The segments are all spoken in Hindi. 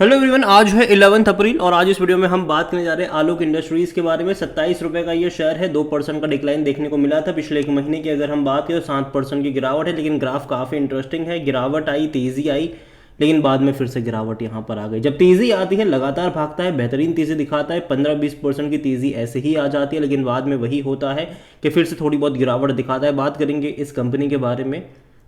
हेलो एवरीवन, आज है 11 अप्रैल और आज इस वीडियो में हम बात करने जा रहे हैं आलोक इंडस्ट्रीज के बारे में। 27 रुपये का ये शेयर है, 2% का डिक्लाइन देखने को मिला था पिछले एक महीने की। अगर हम बात करें तो 7% की गिरावट है, लेकिन ग्राफ काफ़ी इंटरेस्टिंग है। गिरावट आई, तेज़ी आई, लेकिन बाद में फिर से गिरावट यहाँ पर आ गई। जब तेज़ी आती है लगातार भागता है, बेहतरीन तेज़ी दिखाता है, 15-20% की तेज़ी ऐसे ही आ जाती है, लेकिन बाद में वही होता है कि फिर से थोड़ी बहुत गिरावट दिखाता है। बात करेंगे इस कंपनी के बारे में,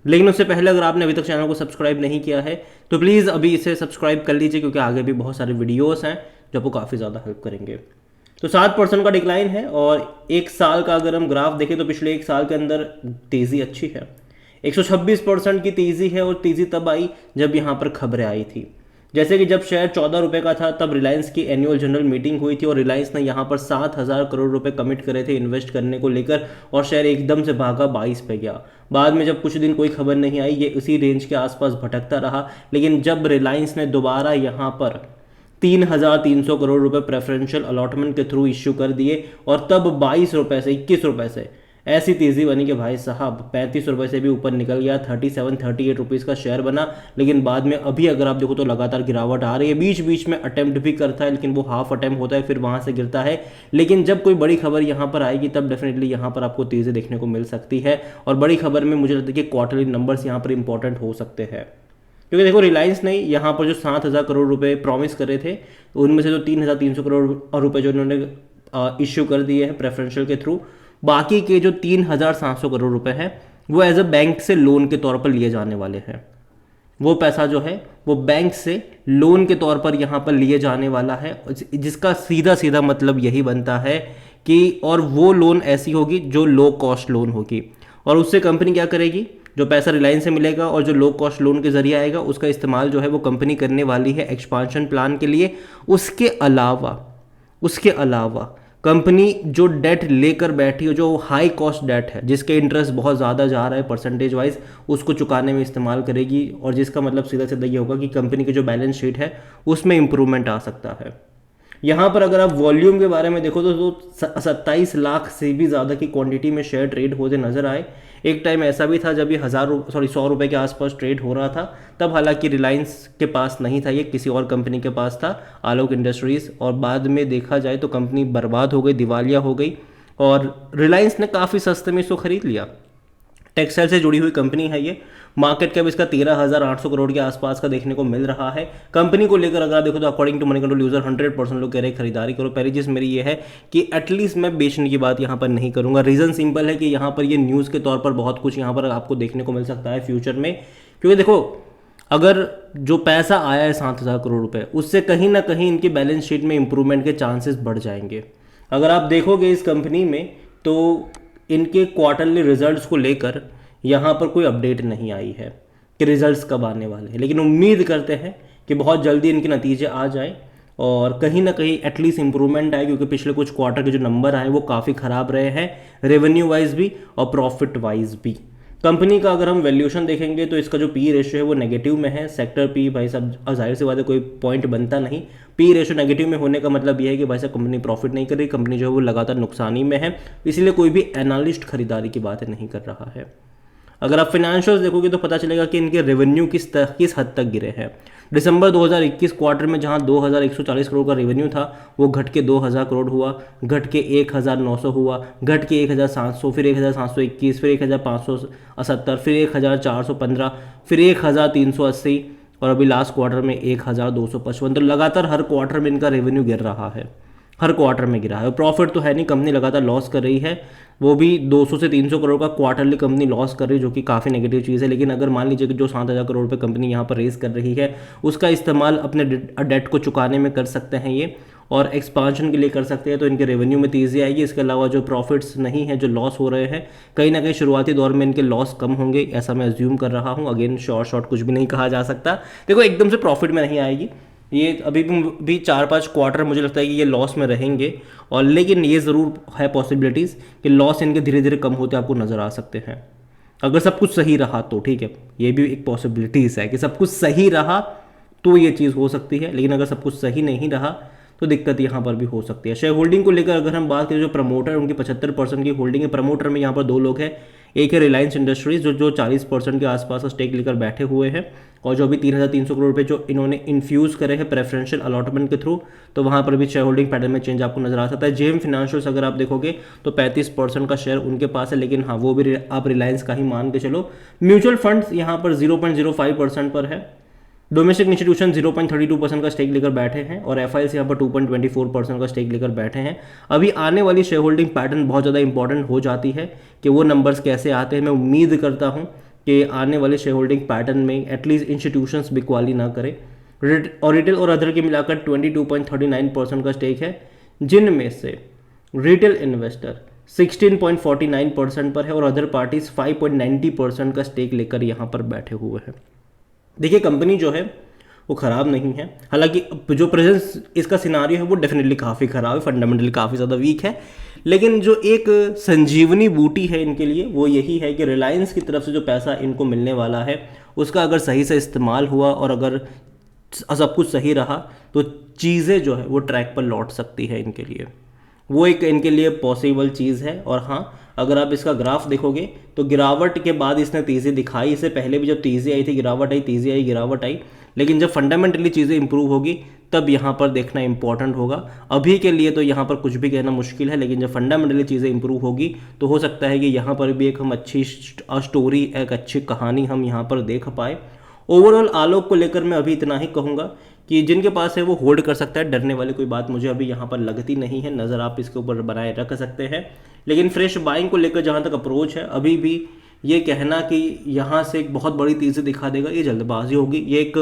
लेकिन उससे पहले अगर आपने अभी तक चैनल को सब्सक्राइब नहीं किया है तो प्लीज़ अभी इसे सब्सक्राइब कर लीजिए, क्योंकि आगे भी बहुत सारे वीडियोस हैं जो आपको काफ़ी ज़्यादा हेल्प करेंगे। तो 7% का डिक्लाइन है और एक साल का अगर हम ग्राफ देखें तो पिछले एक साल के अंदर तेज़ी अच्छी है। 126% की तेज़ी है और तेज़ी तब आई जब यहाँ पर खबरें आई थी। जैसे कि जब शेयर 14 रुपये का था तब रिलायंस की एनुअल जनरल मीटिंग हुई थी और रिलायंस ने यहाँ पर 7,000 करोड़ रुपए कमिट करे थे इन्वेस्ट करने को लेकर, और शेयर एकदम से भागा 22 पे गया। बाद में जब कुछ दिन कोई खबर नहीं आई, ये उसी रेंज के आसपास भटकता रहा। लेकिन जब रिलायंस ने दोबारा यहाँ पर 3,300 करोड़ रुपए प्रेफरेंशियल अलॉटमेंट के थ्रू इश्यू कर दिए और तब 22 रुपये से 21 रुपये से ऐसी तेज़ी बनी कि भाई साहब 35 रुपये से भी ऊपर निकल गया, 37-38 रुपीज़ का शेयर बना। लेकिन बाद में अभी अगर आप देखो तो लगातार गिरावट आ रही है। बीच बीच में अटेम्प्ट भी करता है, लेकिन वो हाफ अटेम्प्ट होता है, फिर वहाँ से गिरता है। लेकिन जब कोई बड़ी खबर यहाँ पर आएगी तब डेफिनेटली यहाँ पर आपको तेज़ी देखने को मिल सकती है। और बड़ी खबर में मुझे लगता है कि क्वार्टरली नंबर्स यहाँ पर इंपॉर्टेंट हो सकते हैं, क्योंकि देखो रिलायंस ने यहाँ पर जो 7,000 करोड़ रुपए प्रॉमिस करे थे, उनमें से जो 3,300 करोड़ रुपए जो इन्होंने इश्यू कर दिए हैं प्रेफरेंशियल के थ्रू, बाकी के जो 3,700 करोड़ रुपए हैं वो एज अ बैंक से लोन के तौर पर लिए जाने वाले हैं। वो पैसा जो है वो बैंक से लोन के तौर पर यहाँ पर लिए जाने वाला है, जिसका सीधा सीधा मतलब यही बनता है कि, और वो लोन ऐसी होगी जो लो कॉस्ट लोन होगी, और उससे कंपनी क्या करेगी, जो पैसा रिलायंस से मिलेगा और जो लो कॉस्ट लोन के जरिए आएगा उसका इस्तेमाल जो है वो कंपनी करने वाली है एक्सपांशन प्लान के लिए। उसके अलावा कंपनी जो डेट लेकर बैठी हो, जो हाई कॉस्ट डेट है, जिसके इंटरेस्ट बहुत ज़्यादा जा रहा है परसेंटेज वाइज, उसको चुकाने में इस्तेमाल करेगी। और जिसका मतलब सीधा सीधा ये होगा कि कंपनी की जो बैलेंस शीट है उसमें इंप्रूवमेंट आ सकता है। यहाँ पर अगर आप वॉल्यूम के बारे में देखो तो 27 लाख से भी ज़्यादा की क्वांटिटी में शेयर ट्रेड होते नजर आए। एक टाइम ऐसा भी था जब ये 100 रुपये के आसपास ट्रेड हो रहा था, तब हालांकि रिलायंस के पास नहीं था, ये किसी और कंपनी के पास था, आलोक इंडस्ट्रीज़। और बाद में देखा जाए तो कंपनी बर्बाद हो गई, दिवालिया हो गई, और रिलायंस ने काफ़ी सस्ते में इसको खरीद लिया। टेक्सटाइल से जुड़ी हुई कंपनी है ये। मार्केट कैप इसका 13,800 करोड़ के आसपास का देखने को मिल रहा है। कंपनी को लेकर अगर आप देखो तो according to Moneycontrol user 100% लोग कह रहे हैं खरीदारी करो। पहली चीज़ मेरी ये है कि एटलीस्ट मैं बेचने की बात यहाँ पर नहीं करूँगा। रीज़न सिंपल है कि यहाँ पर ये न्यूज़ के तौर पर बहुत कुछ यहाँ पर आपको देखने को मिल सकता है फ्यूचर में, क्योंकि देखो अगर जो पैसा आया है 7,000 करोड़ रुपए, उससे कहीं ना कहीं इनकी बैलेंस शीट में इंप्रूवमेंट के चांसेस बढ़ जाएंगे। अगर आप देखोगे इस कंपनी में तो इनके क्वार्टरली रिजल्ट्स को लेकर यहाँ पर कोई अपडेट नहीं आई है कि रिजल्ट्स कब आने वाले हैं, लेकिन उम्मीद करते हैं कि बहुत जल्दी इनके नतीजे आ जाएं और कहीं ना कहीं एटलीस्ट इंप्रूवमेंट आए, क्योंकि पिछले कुछ क्वार्टर के जो नंबर आए वो काफ़ी ख़राब रहे हैं, रेवेन्यू वाइज भी और प्रॉफिट वाइज भी। कंपनी का अगर हम वैल्यूएशन देखेंगे तो इसका जो पी रेशियो है वो नेगेटिव में है। सेक्टर पी भाई साहब जाहिर सी बात है कोई पॉइंट बनता नहीं। पी रेशियो नेगेटिव में होने का मतलब यह है कि भाई साहब कंपनी प्रॉफिट नहीं कर रही, कंपनी जो है वो लगातार नुकसानी में है, इसलिए कोई भी एनालिस्ट खरीदारी की बातें नहीं कर रहा है। अगर आप फाइनेंशियल्स देखोगे तो पता चलेगा कि इनके रेवेन्यू किस हद तक गिरे हैं। दिसंबर 2021 क्वार्टर में जहां 2,140 करोड़ का रेवेन्यू था वो घट के 2,000 करोड़ हुआ, घट के 1,900 हुआ, घट के 1,700, फिर 1,721, फिर 1,570, फिर 1,415, फिर 1,380 और अभी लास्ट क्वार्टर में 1,255। तो लगातार हर क्वार्टर में इनका रेवेन्यू गिर रहा है, हर क्वार्टर में गिरा है। प्रॉफिट तो है नहीं, कंपनी लगातार लॉस कर रही है, वो भी 200 से 300 करोड़ का क्वार्टरली कंपनी लॉस कर रही है, जो कि काफ़ी नेगेटिव चीज़ है। लेकिन अगर मान लीजिए कि जो 7,000 करोड़ रुपये कंपनी यहाँ पर रेज कर रही है उसका इस्तेमाल अपने डेट को चुकाने में कर सकते हैं ये, और एक्सपांशन के लिए कर सकते हैं, तो इनके रेवेन्यू में तेज़ी आएगी। इसके अलावा जो प्रॉफिट्स नहीं है, जो लॉस हो रहे हैं, कहीं ना कहीं शुरुआती दौर में इनके लॉस कम होंगे, ऐसा मैं अज्यूम कर रहा हूँ। अगेन शॉर्ट कुछ भी नहीं कहा जा सकता। देखो एकदम से प्रॉफिट में नहीं आएगी ये, अभी भी 4-5 क्वार्टर मुझे लगता है कि ये लॉस में रहेंगे, और लेकिन ये ज़रूर है पॉसिबिलिटीज़ कि लॉस इनके धीरे धीरे कम होते आपको नज़र आ सकते हैं, अगर सब कुछ सही रहा तो। ठीक है, ये भी एक पॉसिबिलिटीज़ है कि सब कुछ सही रहा तो ये चीज़ हो सकती है, लेकिन अगर सब कुछ सही नहीं रहा तो दिक्कत यहाँ पर भी हो सकती है। शेयर होल्डिंग को लेकर अगर हम बात करें, जो प्रमोटर उनकी 75% की होल्डिंग है। प्रमोटर में यहाँ पर दो लोग हैं, एक है रिलायंस इंडस्ट्रीज जो 40% के आसपास का स्टेक लेकर बैठे हुए हैं, और जो अभी 3,300 करोड़ रुपए जो इन्होंने इन्फ्यूज़ करे हैं प्रेफरेंशियल अलॉटमेंट के थ्रू, तो वहाँ पर भी शेयर होल्डिंग पैटर्न में चेंज आपको नजर आ सकता है। जेएम फिनेंशियल्स अगर आप देखोगे तो 35% का शेयर उनके पास है, लेकिन हाँ वो भी आप रिलायंस का ही मान के चलो। म्यूचुअल फंड्स यहाँ पर 0.05% पर है। डोमेस्टिक इंस्टीट्यूशन 0.32% का स्टेक लेकर बैठे हैं, और एफआईएस यहाँ पर 2.24% का स्टेक लेकर बैठे हैं। अभी आने वाली शेयर होल्डिंग पैटर्न बहुत ज़्यादा इंपॉर्टेंट हो जाती है कि वो नंबर्स कैसे आते हैं। मैं उम्मीद करता हूँ कि आने वाले शेयर होल्डिंग पैटर्न में एटलीस्ट इंस्टीट्यूशंस बिकवाली ना करें, और रिटेल और अदर के मिलाकर 22.39% का स्टेक है, जिनमें से रिटेल इन्वेस्टर 16.49% पर है और अदर पार्टीज 5.90% का स्टेक लेकर यहाँ पर बैठे हुए हैं। देखिए कंपनी जो है वो ख़राब नहीं है, हालांकि जो प्रेजेंस इसका सिनारियो है वो डेफिनेटली काफ़ी ख़राब है, फंडामेंटली काफ़ी ज़्यादा वीक है। लेकिन जो एक संजीवनी बूटी है इनके लिए वो यही है कि रिलायंस की तरफ से जो पैसा इनको मिलने वाला है उसका अगर सही से इस्तेमाल हुआ और अगर सब कुछ सही रहा तो चीज़ें जो है वो ट्रैक पर लौट सकती है इनके लिए, वो एक इनके लिए पॉसिबल चीज़ है। और हाँ, अगर आप इसका ग्राफ देखोगे तो गिरावट के बाद इसने तेज़ी दिखाई, इससे पहले भी जब तेज़ी आई थी गिरावट आई, तेज़ी आई गिरावट आई, लेकिन जब फंडामेंटली चीज़ें इंप्रूव होगी तब यहाँ पर देखना इंपॉर्टेंट होगा। अभी के लिए तो यहाँ पर कुछ भी कहना मुश्किल है, लेकिन जब फंडामेंटली चीज़ें इंप्रूव होगी तो हो सकता है कि यहाँ पर भी एक हम अच्छी स्टोरी, एक अच्छी कहानी हम यहाँ पर देख पाए। ओवरऑल आलोक को लेकर मैं अभी इतना ही कहूँगा कि जिनके पास है वो होल्ड कर सकता है, डरने वाली कोई बात मुझे अभी यहाँ पर लगती नहीं है, नज़र आप इसके ऊपर बनाए रख सकते हैं। लेकिन फ्रेश बाइंग को लेकर जहाँ तक अप्रोच है, अभी भी ये कहना कि यहाँ से एक बहुत बड़ी तेज़ी दिखा देगा ये जल्दबाजी होगी। ये एक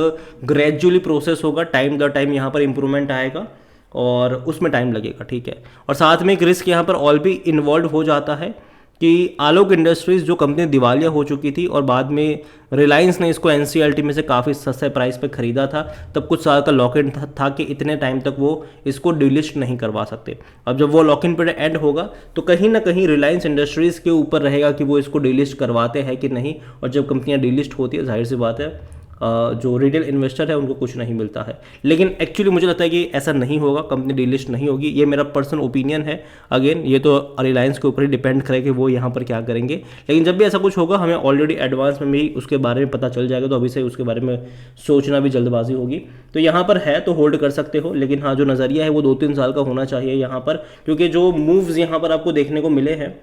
ग्रेजुअली प्रोसेस होगा, टाइम द टाइम यहाँ पर इंप्रूवमेंट आएगा और उसमें टाइम लगेगा, ठीक है। और साथ में एक रिस्क यहाँ पर ऑल भी इन्वॉल्व हो जाता है कि आलोक इंडस्ट्रीज़ जो कंपनी दिवालिया हो चुकी थी और बाद में रिलायंस ने इसको एनसीएलटी में से काफ़ी सस्ते प्राइस पे ख़रीदा था, तब कुछ साल का लॉक इन था कि इतने टाइम तक वो इसको डिलिस्ट नहीं करवा सकते। अब जब वो लॉक इन पीरियड एंड होगा तो कहीं ना कहीं रिलायंस इंडस्ट्रीज़ के ऊपर रहेगा कि वो इसको डिलिस्ट करवाते हैं कि नहीं, और जब कंपनियाँ डिलिस्ट होती है जाहिर सी बात है जो रिटेल इन्वेस्टर है उनको कुछ नहीं मिलता है। लेकिन एक्चुअली मुझे लगता है कि ऐसा नहीं होगा, कंपनी डिलिस्ट नहीं होगी, ये मेरा पर्सनल ओपिनियन है। अगेन ये तो रिलायंस के ऊपर ही डिपेंड करे कि वो यहाँ पर क्या करेंगे, लेकिन जब भी ऐसा कुछ होगा हमें ऑलरेडी एडवांस में भी उसके बारे में पता चल जाएगा, तो अभी से उसके बारे में सोचना भी जल्दबाजी होगी। तो यहाँ पर है तो होल्ड कर सकते हो, लेकिन हाँ जो नज़रिया है वो 2-3 साल का होना चाहिए यहाँ पर, क्योंकि जो मूव्स यहाँ पर आपको देखने को मिले हैं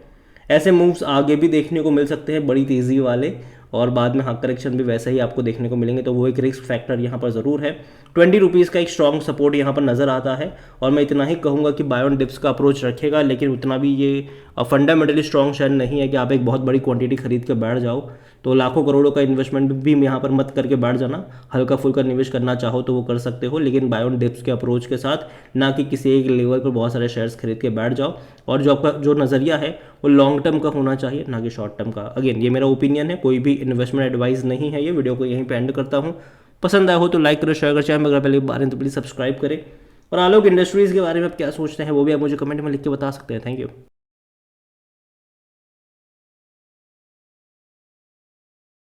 ऐसे मूव्स आगे भी देखने को मिल सकते हैं बड़ी तेज़ी वाले, और बाद में हाँ करेक्शन भी वैसे ही आपको देखने को मिलेंगे, तो वो एक रिस्क फैक्टर यहाँ पर ज़रूर है। 20 रुपीज़ का एक स्ट्रॉन्ग सपोर्ट यहाँ पर नज़र आता है, और मैं इतना ही कहूँगा कि बाय ऑन डिप्स का अप्रोच रखेगा, लेकिन उतना भी ये फंडामेंटली स्ट्रॉन्ग शेयर नहीं है कि आप एक बहुत बड़ी क्वांटिटी खरीद के बैठ जाओ। तो लाखों करोड़ों का इन्वेस्टमेंट भी यहाँ पर मत करके बैठ जाना, हल्का फुल्का निवेश करना चाहो तो वो कर सकते हो, लेकिन बाय ऑन डिप्स के अप्रोच के साथ, ना कि किसी एक लेवल पर बहुत सारे शेयर्स खरीद के बैठ जाओ। और जो आपका जो नज़रिया है वो लॉन्ग टर्म का होना चाहिए, ना कि शॉर्ट टर्म का। अगेन ये मेरा ओपिनियन है, कोई भी इन्वेस्टमेंट एडवाइस नहीं है। ये वीडियो को यहीं पे एंड करता हूँ। पसंद आया हो तो लाइक करो, शेयर करो, चैनल अगर पहले बार तो प्लीज़ सब्सक्राइब करें। और आलोक इंडस्ट्रीज़ के बारे में आप क्या सोचते हैं वो भी आप मुझे कमेंट में लिख के बता सकते हैं। Thank you.